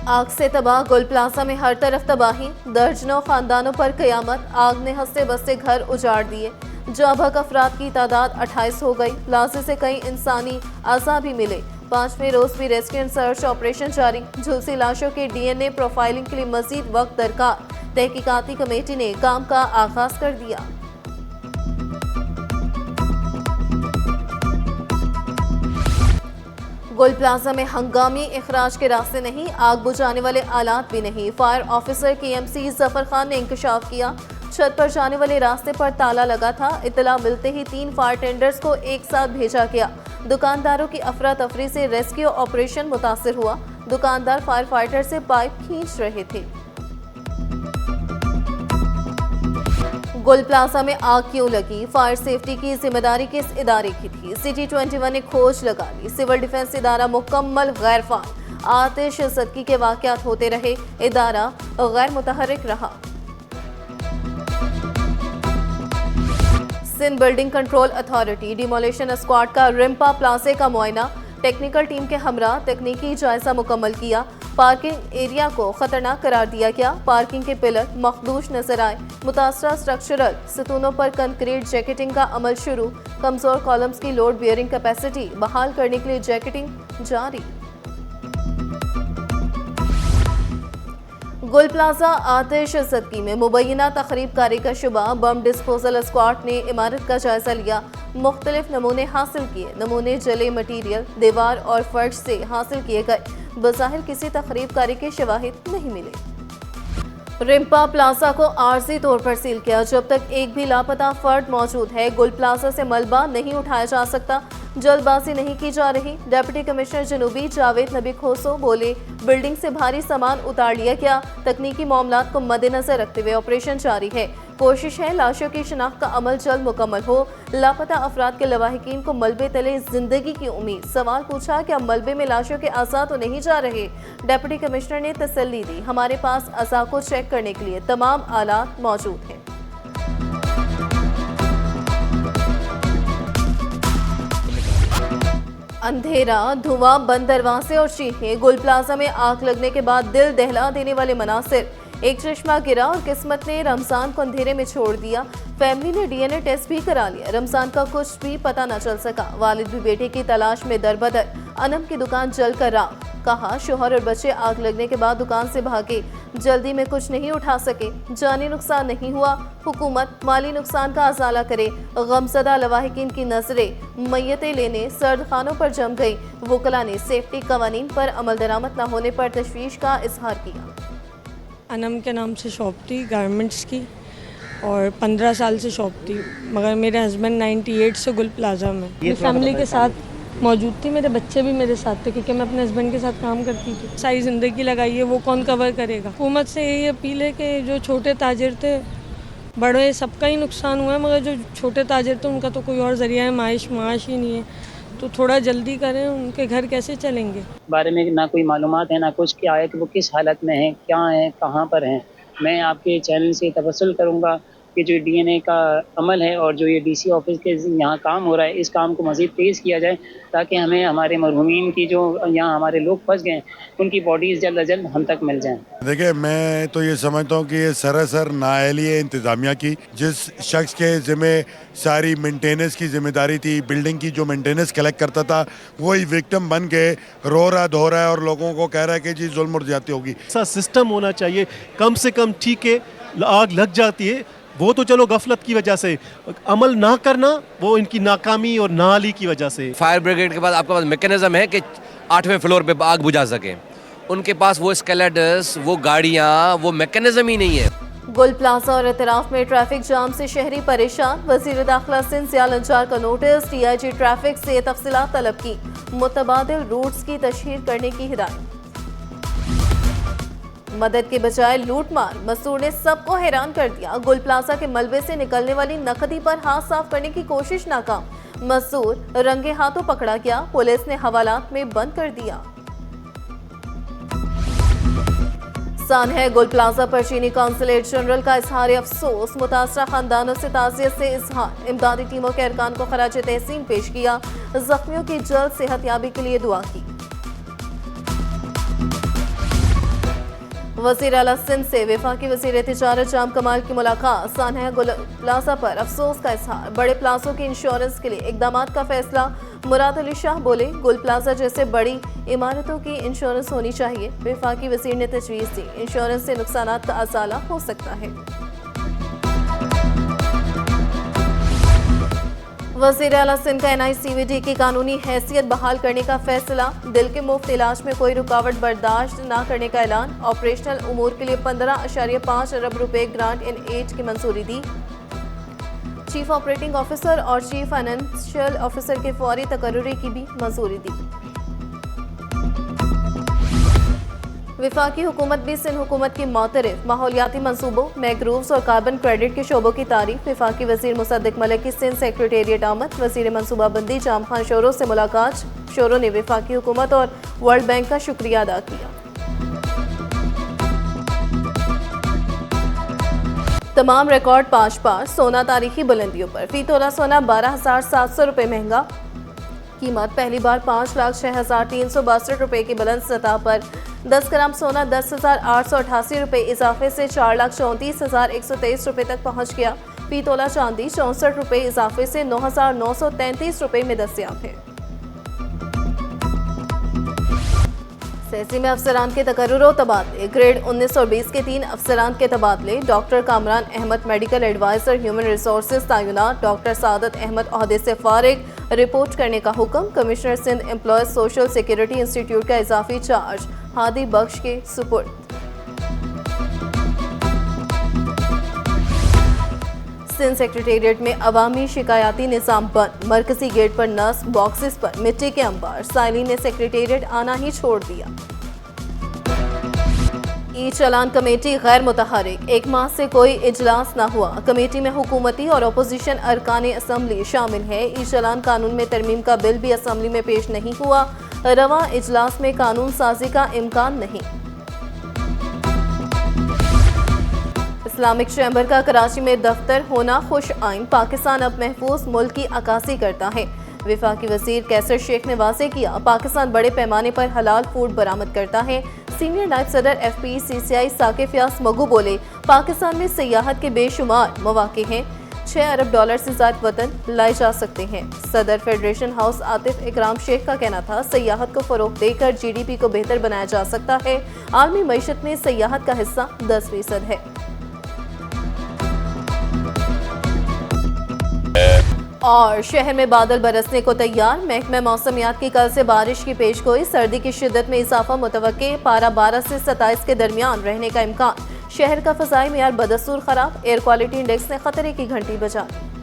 आग से तबाह गुल प्लाजा में हर तरफ तबाही, दर्जनों खानदानों पर कयामत। आग ने हंसते बसते घर उजाड़ दिए। जाबक अफराद की तादाद 28 हो गई। प्लाजे से कई इंसानी अज़ा भी मिले। 5वें रोज भी रेस्क्यू एंड सर्च ऑपरेशन जारी। झुलसी लाशों के DNA प्रोफाइलिंग के लिए मजीद वक्त दरकार। तहकीकाती कमेटी ने काम का आगाज कर दिया। गुल प्लाजा में हंगामी इखराज के रास्ते नहीं, आग बुझाने वाले आलात भी नहीं। Fire officer KMC Zafar Khan ने इंकशाफ किया। छत पर जाने वाले रास्ते पर ताला लगा था। इत्तला मिलते ही 3 फायर टेंडर्स को एक साथ भेजा गया। दुकानदारों की अफरा तफरी से रेस्क्यू ऑपरेशन मुतासिर हुआ। दुकानदार फायर फाइटर से पाइप खींच रहे थे। गुल प्लाजा में आग क्यों लगी? फायर सेफ्टी की जिम्मेदारी किस इदारे की थी? सिटी 21 ने खोज लगा ली। सिविल डिफेंस इदारा मुकम्मल गैर फाल। आतिश ज़दगी के वाक़यात होते रहे, इदारा गैर मुतहर्रिक रहा। Sindh building control authority demolition squad का रिम्पा प्लाजे का मुआयना। टेक्निकल टीम के हमरा तकनीकी जायजा मुकम्मल किया। पार्किंग एरिया को खतरनाक करार दिया गया। पार्किंग के पिलर मखदूश नजर आए। मुतासरा स्ट्रक्चरल सतूनों पर कंक्रीट जैकेटिंग का अमल शुरू। कमजोर कॉलम्स की लोड बियरिंग कैपेसिटी बहाल करने के लिए जैकेटिंग जारी। गुल प्लाजा आतिश ज़दगी में मुबैना तखरीबकारी का शुबा। बम डिस्पोजल स्क्वाड ने इमारत का जायजा लिया। मुख्तलिफ नमूने हासिल किए। नमूने जले मटीरियल, दीवार और फर्श से हासिल किए गए। बज़ाहिर किसी तखरीबकारी के शवाहिद नहीं मिले। रिम्पा प्लाजा को आर्जी तौर पर सील किया। जब तक एक भी लापता फर्द मौजूद है, गुल प्लाजा से मलबा नहीं उठाया जा सकता। जल्दबाजी नहीं की जा रही। डिप्टी कमिश्नर जनूबी जावेद नबी खोसो बोले, बिल्डिंग से भारी सामान उतार लिया गया। तकनीकी मामलात को मद्देनजर रखते हुए ऑपरेशन जारी है। कोशिश है लाशों की शिनाख्त का अमल जल्द मुकम्मल हो। लापता अफराद के लवाहिकीन को मलबे तले जिंदगी की उम्मीद। सवाल पूछा, क्या मलबे में लाशों के अज़ा तो नहीं जा रहे? डिप्टी कमिश्नर ने तसल्ली दी, हमारे पास अज़ा को चेक करने के लिए तमाम आलात मौजूद हैं। अंधेरा, धुआं, बंद दरवाजे और चीखें। गुल प्लाजा में आग लगने के बाद दिल दहला देने वाले मनासिर। एक चश्मा गिरा और किस्मत ने रमजान को अंधेरे में छोड़ दिया। फैमिली ने DNA टेस्ट भी करा लिया। रमजान का कुछ भी पता न चल सका। वालिद भी बेटे की तलाश में दरबदर। अनम की दुकान जलकर राख। कहा, शोहर और बच्चे आग लगने के बाद दुकान से भागे। जल्दी में कुछ नहीं उठा सके। जानी नुकसान नहीं हुआ। हुकूमत माली नुकसान का अजाला करे। गमज़दा लवाहिकीन की नजरें मैयतें लेने सर्द खानों पर जम गई। वकला ने सेफ्टी कवानीन पर अमल दरामद न होने पर तशवीश का इजहार किया। अनम के नाम से शॉप थी गारमेंट्स की और 15 साल से शॉप थी, मगर मेरे हस्बैंड 98 से गुल प्लाजा में। मैं फैमिली के साथ मौजूद थी। मेरे बच्चे भी मेरे साथ थे क्योंकि मैं अपने हस्बैंड के साथ काम करती थी। सारी ज़िंदगी लगाई है, वो कौन कवर करेगा? हुकूमत से यही अपील है कि जो छोटे ताजिर थे, बड़े सबका ही नुकसान हुआ है, मगर जो छोटे ताजिर थे उनका तो कोई और ज़रिया माश ही नहीं है। तो थोड़ा जल्दी करें, उनके घर कैसे चलेंगे? बारे में ना कोई मालूमात है ना कुछ, क्या है कि वो किस हालत में हैं, क्या हैं, कहाँ पर हैं। मैं आपके चैनल से तवस्सुल करूँगा कि जो DNA का अमल है और जो ये DC ऑफिस के यहाँ काम हो रहा है, इस काम को मज़ीद तेज़ किया जाए ताकि हमें हमारे मरहूमीन की जो यहाँ हमारे लोग फंस गए उनकी बॉडीज़ जल्द अज जल्द हम तक मिल जाएँ। देखिए, मैं तो ये समझता हूँ कि ये सरासर नाअहली है इंतज़ामिया की। जिस शख्स के ज़िम्मे सारी मेंटेनेंस की जिम्मेदारी थी, बिल्डिंग की जो मेंटेनेंस कलेक्ट करता था, वही विक्टिम बन के रो रहा धो रहा है और लोगों को कह रहा है कि जी जुल्म और ज्यादती होगी। ऐसा सिस्टम होना चाहिए कम से कम। ठीक है, आग लग जाती है, वो तो चलो गफलत की वजह से, अमल ना करना वो इनकी नाकामी और नाअहली की वजह से। फायर ब्रिगेड के पास आपके पास मैकेनिज्म है कि 8वें फ्लोर पे आग बुझा सके। उनके पास वो स्केलेटर्स, वो गाड़ियाँ, वो मैकेनिज्म ही नहीं है। गुल प्लाजा और इतराफ में ट्रैफिक जाम से शहरी परेशान। वज़ीर दाखिला सिंध ज़िया लंचार का नोटिस। DIG ट्रैफिक से तफसीलात तलब की। मुतबादिल रूट्स की तशहीर करने की हिदायत। मदद के बजाय लूटमार। मसूर ने सबको हैरान कर दिया। गुल प्लाजा के मलबे से निकलने वाली नकदी पर हाथ साफ करने की कोशिश नाकाम। मसूर रंगे हाथों पकड़ा गया। पुलिस ने हवालात में बंद कर दिया। सान है गुल प्लाजा पर चीनी कौंसलेट जनरल का इजहार अफसोस। मुतासरा खानदानों से ताज़ियत से इजहार। इमदादी टीमों के अरकान को खराज तहसीन पेश किया। जख्मियों की जल्द सेहतयाबी के लिए दुआ की। वज़ीर आला सिंध से वफाकी वज़ीर तिजारत जाम कमाल की मुलाकात। सानहा गुल प्लाजा पर अफसोस का इजहार। बड़े प्लाजों के इंश्योरेंस के लिए इकदाम का फैसला। मुराद अली शाह बोले, गुल प्लाजा जैसे बड़ी इमारतों की इंश्योरेंस होनी चाहिए। वफाकी वज़ीर ने तजवीज़ दी, इंश्योरेंस से नुकसानात का अजाला हो सकता है। वज़ीर आला सिंध का NICVD की कानूनी हैसियत बहाल करने का फैसला। दिल के मुफ्त इलाज में कोई रुकावट बर्दाश्त न करने का ऐलान। ऑपरेशनल उमूर के लिए 15.5 अरब रुपए ग्रांट इन एड की मंजूरी दी। चीफ ऑपरेटिंग ऑफिसर और चीफ फाइनेंशियल ऑफिसर के फौरी तकर्रुरी की भी मंजूरी दी। वफाकी हुकूमत भी सिंध हुकूमत की मौतरफ माहौलियाती मंसूबों, मैग्रोव्स और कार्बन क्रेडिट के शोबों की तारीफ। वफाकी वज़ीर मुसद्दिक मलिक की सिंध सेक्रेटेरिएट आमद। वज़ीर मनसूबाबंदी जाम खान शोरो से मुलाकात। शोरो ने वफाकी हुकूमत और वर्ल्ड बैंक का शुक्रिया अदा किया। तमाम रिकॉर्ड 5 पार। सोना तारीखी बुलंदियों पर। फी तोला सोना 12,700 रुपये महंगा। कीमत पहली बार 5,06,362 रुपये की बुलंद सतह पर। 10 ग्राम सोना 10,888 रुपये इजाफे से 4,34,123 रुपये तक पहुंच गया। फी तोला चांदी 64 रुपये इजाफे से 9,933 रुपये में दस्तयाब है। सेसी में अफसरान के तकर्रुर तबादले। ग्रेड 19 और 20 के 3 अफसरान के तबादले। Doctor Kamran Ahmed medical adviser human resources तायुनात। डॉक्टर सादत अहमद ओहदे से फारिग, रिपोर्ट करने का हुक्म। Commissioner Sindh employees social security institute का इजाफी चार्ज हादी बख्श के सुपुर्द। सिंध सेक्रेटेरिएट में अवामी शिकायती निज़ाम बंद। मरकजी गेट पर नस्ब बॉक्सेस पर मिट्टी के अंबार। साइलिन ने सेक्रेटेरिएट आना ही छोड़ दिया। ई चलान कमेटी गैर मुतहरिक। 1 माह से कोई इजलास न हुआ। कमेटी में हुकूमती और अपोजिशन अरकान असम्बली शामिल है। ई चलान कानून में तरमीम का बिल भी असम्बली में पेश नहीं हुआ। रवा इजलास में कानून साजी का इम्कान नहीं। इस्लामिक चैम्बर का कराची में दफ्तर होना खुश आइन। पाकिस्तान अब महफूज मुल्क की अक्कासी करता है। वफाकी वज़ीर कैसर शेख ने वाज़ेह किया, पाकिस्तान बड़े पैमाने पर हलाल फूड बरामद करता है। सीनियर नायब सदर FPCCI साकिब यास मगू बोले, पाकिस्तान में सियाहत के बेशुमार मौके हैं। 6 अरब डॉलर से ज़्यादा वतन लाए जा सकते हैं। सदर फेडरेशन हाउस आतिफ इकराम शेख का कहना था, सियाहत को फ़रोग़ देकर GDP को बेहतर बनाया जा सकता है। आलमी मईशत में सियाहत का हिस्सा 10% है। और शहर में बादल बरसने को तैयार। महकमा मौसमियात की कल से बारिश की पेशगोई। सर्दी की शिद्दत में इजाफा मुतवक्के। पारा 12 से 27 के दरमियान रहने का इम्कान। शहर का फ़ज़ाई मेयार बदस्तूर ख़राब। एयर क्वालिटी इंडेक्स ने खतरे की घंटी बजा दी।